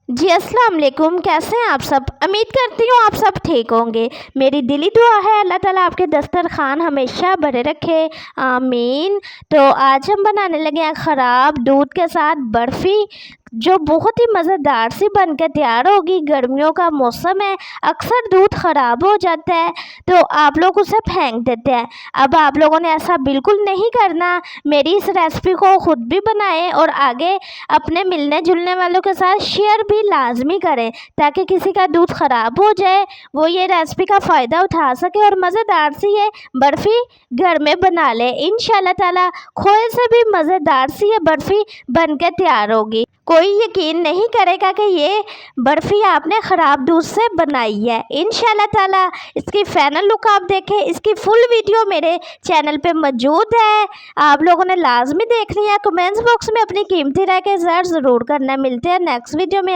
जी अस्सलाम वालेकुम। कैसे हैं आप सब? उम्मीद करती हूँ आप सब ठीक होंगे। मेरी दिली दुआ है अल्लाह ताला आपके दस्तरखान हमेशा भरे रखे, आमीन। तो आज हम बनाने लगे हैं ख़राब दूध के साथ बर्फ़ी, जो बहुत ही मज़ेदार सी बनकर तैयार होगी। गर्मियों का मौसम है, अक्सर दूध ख़राब हो जाता है तो आप लोग उसे फेंक देते हैं। अब आप लोगों ने ऐसा बिल्कुल नहीं करना। मेरी इस रेसिपी को ख़ुद भी बनाएं और आगे अपने मिलने जुलने वालों के साथ शेयर भी लाजमी करें, ताकि किसी का दूध ख़राब हो जाए वो ये रेसिपी का फ़ायदा उठा सके और मज़ेदार सी ये बर्फ़ी घर में बना ले। इंशाल्लाह ताला खोए से भी मज़ेदार सी ये बर्फ़ी बनकर तैयार होगी। कोई यकीन नहीं करेगा कि ये बर्फ़ी आपने ख़राब दूध से बनाई है। इंशाल्लाह ताला इसकी फ़ाइनल लुक आप देखें। इसकी फुल वीडियो मेरे चैनल पे मौजूद है, आप लोगों ने लाजमी देखनी है। कमेंट्स बॉक्स में अपनी कीमती राय का इज़हार ज़रूर करना। मिलते हैं नेक्स्ट वीडियो में।